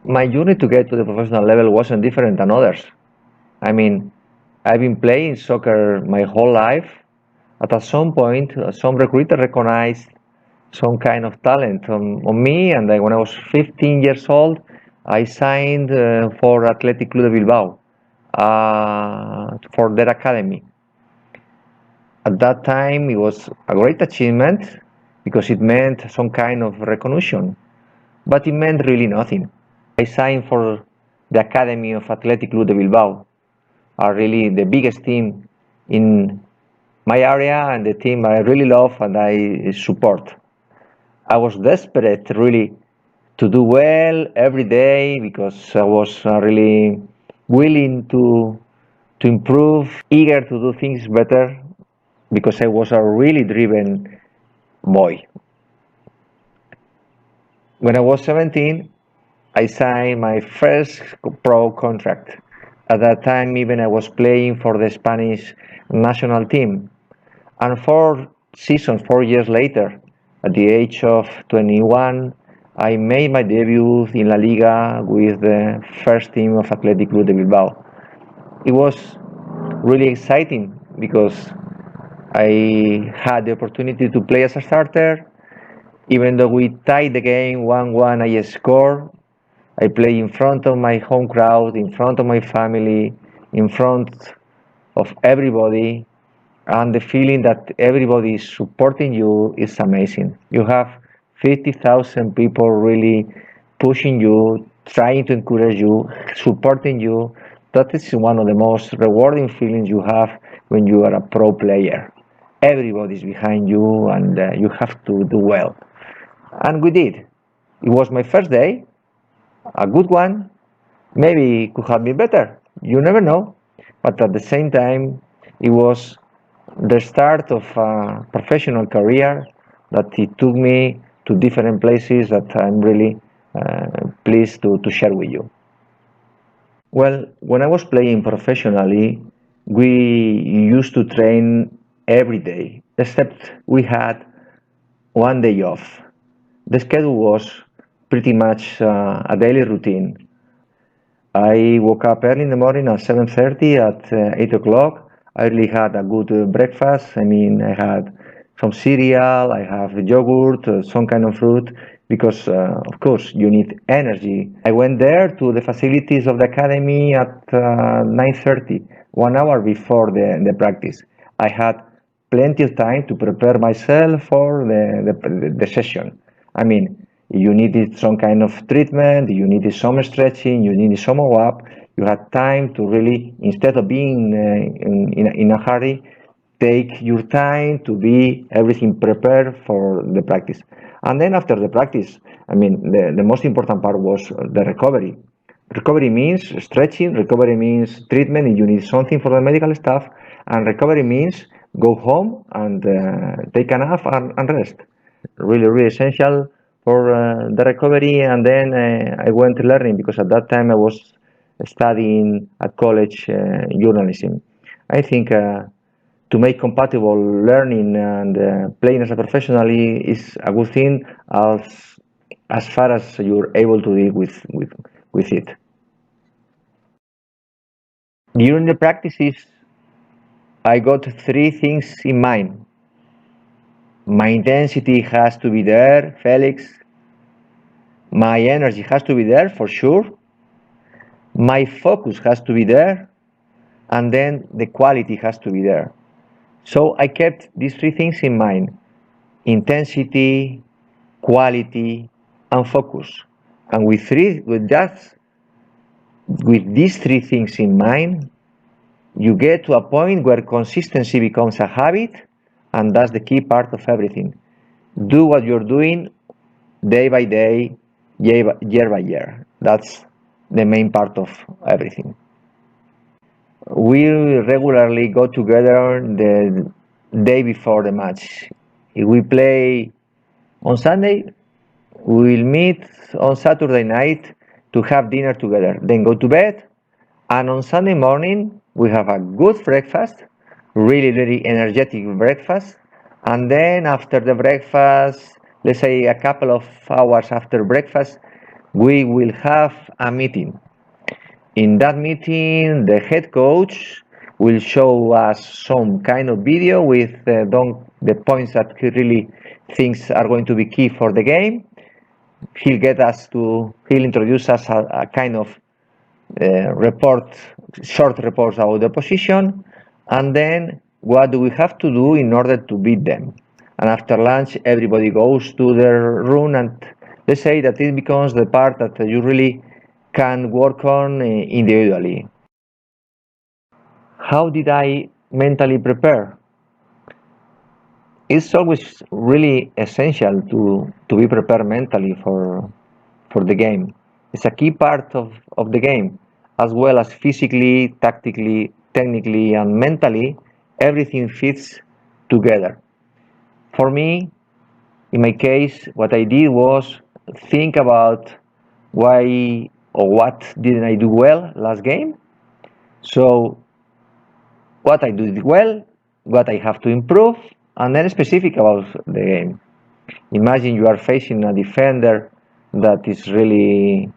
My journey to get to the professional level wasn't different than others. I mean, I've been playing soccer my whole life, but at some point, some recruiter recognized some kind of talent on me, and when I was 15 years old, I signed for Athletic Club de Bilbao for their academy. At that time, it was a great achievement because it meant some kind of recognition, but it meant really nothing. I signed for the academy of Athletic Club de Bilbao, are really the biggest team in my area and the team I really love and I support. I was desperate really to do well every day because I was really willing to improve, eager to do things better because I was a really driven boy. When I was 17, I signed my first pro contract. At that time, even I was playing for the Spanish national team. And 4 seasons, 4 years later, at the age of 21, I made my debut in La Liga with the first team of Athletic Club de Bilbao. It was really exciting because I had the opportunity to play as a starter. Even though we tied the game 1-1, I scored. I play in front of my home crowd, in front of my family, in front of everybody, and the feeling that everybody is supporting you is amazing. You have 50,000 people really pushing you, trying to encourage you, supporting you. That is one of the most rewarding feelings you have when you are a pro player. Everybody's behind you, and you have to do well. And we did. It was my first day, a good one. Maybe it could have been better. You never know. But at the same time, it was the start of a professional career that it took me to different places that I'm really pleased to share with you. Well, when I was playing professionally, we used to train every day, except we had one day off. The schedule was pretty much a daily routine. I woke up early in the morning at 7:30. At 8 o'clock, I really had a good breakfast. I mean, I had some cereal, I have yogurt, some kind of fruit, because of course you need energy. I went there to the facilities of the academy at 9:30, 1 hour before the practice. I had plenty of time to prepare myself for the session. I mean, you needed some kind of treatment, you needed some stretching, you needed some warm up. You had time to really, instead of being in a hurry, take your time to be everything prepared for the practice. And then after the practice, I mean, the most important part was the recovery. Recovery means stretching, recovery means treatment if you need something for the medical staff, and recovery means go home and take a nap and rest. Really, really essential for the recovery. And then I went learning because at that time I was studying at college journalism. I think to make compatible learning and playing as a professional is a good thing as far as you're able to deal with it. During the practices, I got three things in mind. My intensity has to be there, Felix. My energy has to be there for sure. My focus has to be there. And then the quality has to be there. So I kept these three things in mind: intensity, quality, and focus. And with these three things in mind, you get to a point where consistency becomes a habit, and that's the key part of everything. Do what you're doing day by day, year by year. That's the main part of everything. We regularly go together the day before the match. If we play on Sunday, we will meet on Saturday night to have dinner together, then go to bed, and on Sunday morning we have a good breakfast, really, really energetic breakfast, and then after the breakfast, let's say a couple of hours after breakfast, we will have a meeting. In that meeting, the head coach will show us some kind of video with the points that he really thinks are going to be key for the game. He'll introduce us a kind of short reports about the position, and then what do we have to do in order to beat them. And after lunch, everybody goes to their room, and let's say that it becomes the part that you really can work on individually. How did I mentally prepare? It's always really essential to be prepared mentally for the game. It's a key part of the game, as well as physically, tactically, technically, and mentally, everything fits together. For me, in my case, what I did was think about why or what didn't I do well last game. So what I did well, what I have to improve, and then specific about the game. Imagine you are facing a defender that is really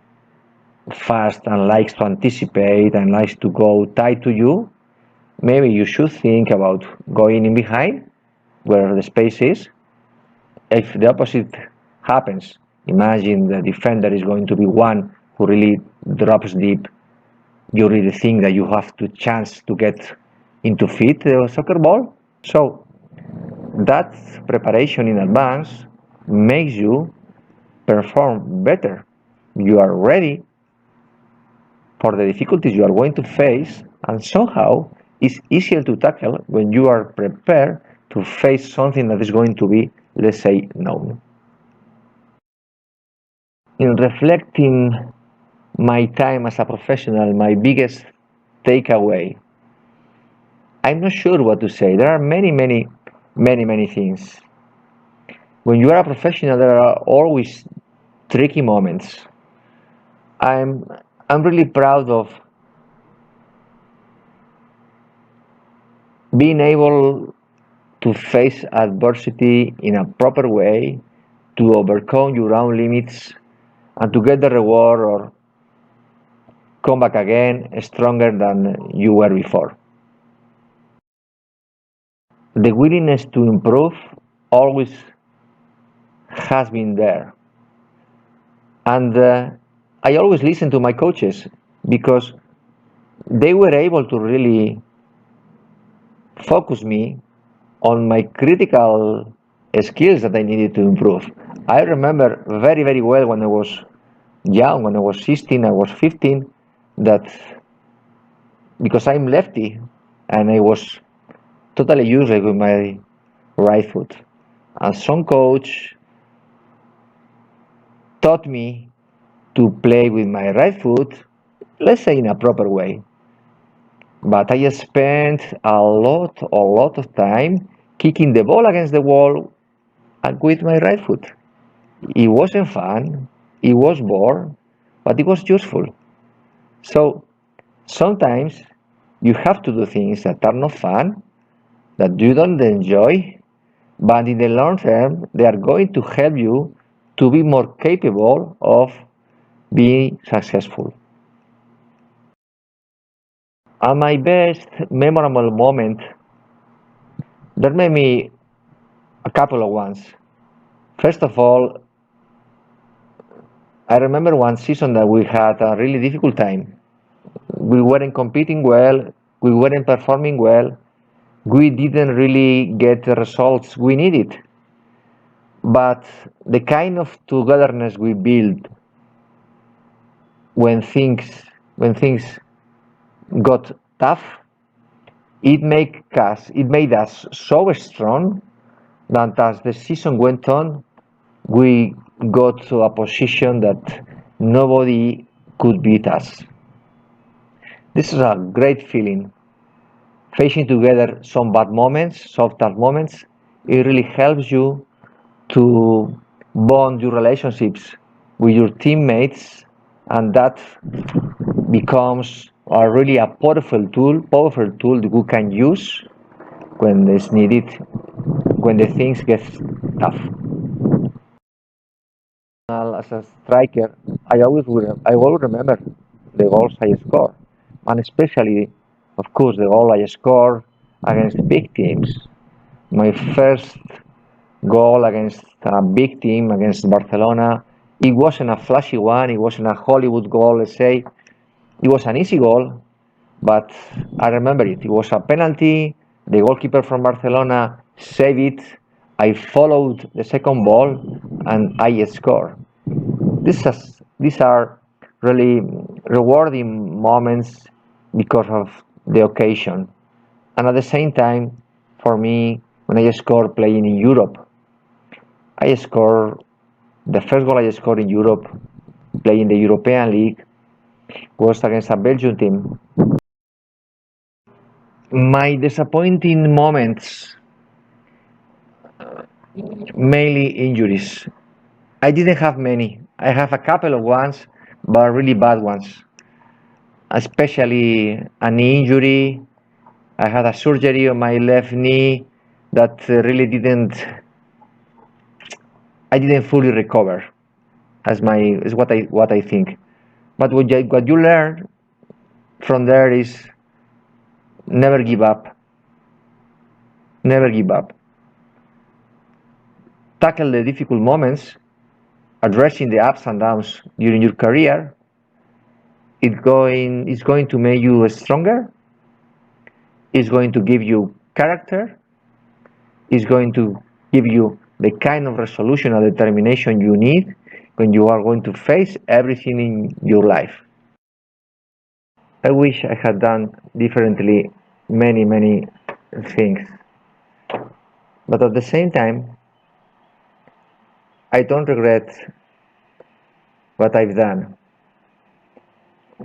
fast and likes to anticipate and likes to go tight to you. Maybe you should think about going in behind where the space is. If the opposite happens, imagine the defender is going to be one who really drops deep. You really think that you have the chance to get into feet the soccer ball. So that preparation in advance makes you perform better. You are ready for the difficulties you are going to face, and somehow it's easier to tackle when you are prepared to face something that is going to be, let's say, known. In reflecting my time as a professional, my biggest takeaway, I'm not sure what to say. There are many things. When you are a professional, there are always tricky moments. I'm I'm really proud of being able to face adversity in a proper way, to overcome your own limits, and to get the reward or come back again stronger than you were before. The willingness to improve always has been there. And I always listen to my coaches because they were able to really focus me on my critical skills that I needed to improve. I remember very well when I was young, when I was 16, I was 15, that because I'm lefty and I was totally useless with my right foot. And some coach taught me to play with my right foot, let's say in a proper way. But I spent a lot of time kicking the ball against the wall with my right foot. It wasn't fun, it was bored, but it was useful. So sometimes you have to do things that are not fun, that you don't enjoy, but in the long term, they are going to help you to be more capable of being successful. And my best memorable moment, there may be a couple of ones. First of all, I remember one season that we had a really difficult time. We weren't competing well, we weren't performing well, we didn't really get the results we needed. But the kind of togetherness we built when things got tough, it made us so strong that as the season went on, we got to a position that nobody could beat us. This is a great feeling. Facing together some bad moments, some tough moments, it really helps you to bond your relationships with your teammates, and that becomes really a powerful tool that you can use when it's needed, when the things get tough. As a striker, I always remember the goals I score, and especially, of course, the goal I score against big teams. My first goal against a big team, against Barcelona, it wasn't a flashy one. It wasn't a Hollywood goal, let's say. It was an easy goal, but I remember it. It was a penalty. The goalkeeper from Barcelona saved it. I followed the second ball and I scored. These are really rewarding moments because of the occasion. And at the same time, for me, when I score playing in Europe, I score the first goal I scored in Europe, playing the European League, was against a Belgian team. My disappointing moments, mainly injuries. I didn't have many. I have a couple of ones, but really bad ones. Especially a knee injury. I had a surgery on my left knee that really I didn't fully recover. Is what I think. But what you learn from there is never give up. Never give up. Tackle the difficult moments, addressing the ups and downs during your career. It's going to make you stronger. It's going to give you character. It's going to give you the kind of resolution and determination you need when you are going to face everything in your life. I wish I had done differently many things. But at the same time, I don't regret what I've done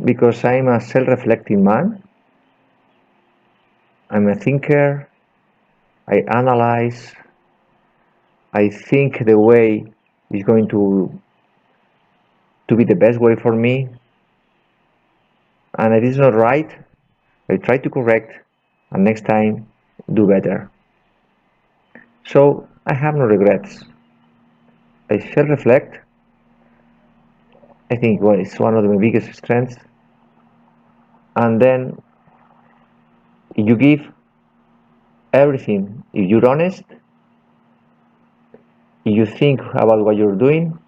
because I'm a self reflecting man. I'm a thinker. I analyze. I think the way is going to be the best way for me. And if it's not right, I try to correct and next time do better. So I have no regrets. I self reflect. I think well, it's one of my biggest strengths. And then you give everything. If you're honest, if you think about what you're doing,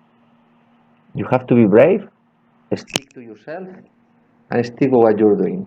you have to be brave, stick to yourself, and stick with what you're doing.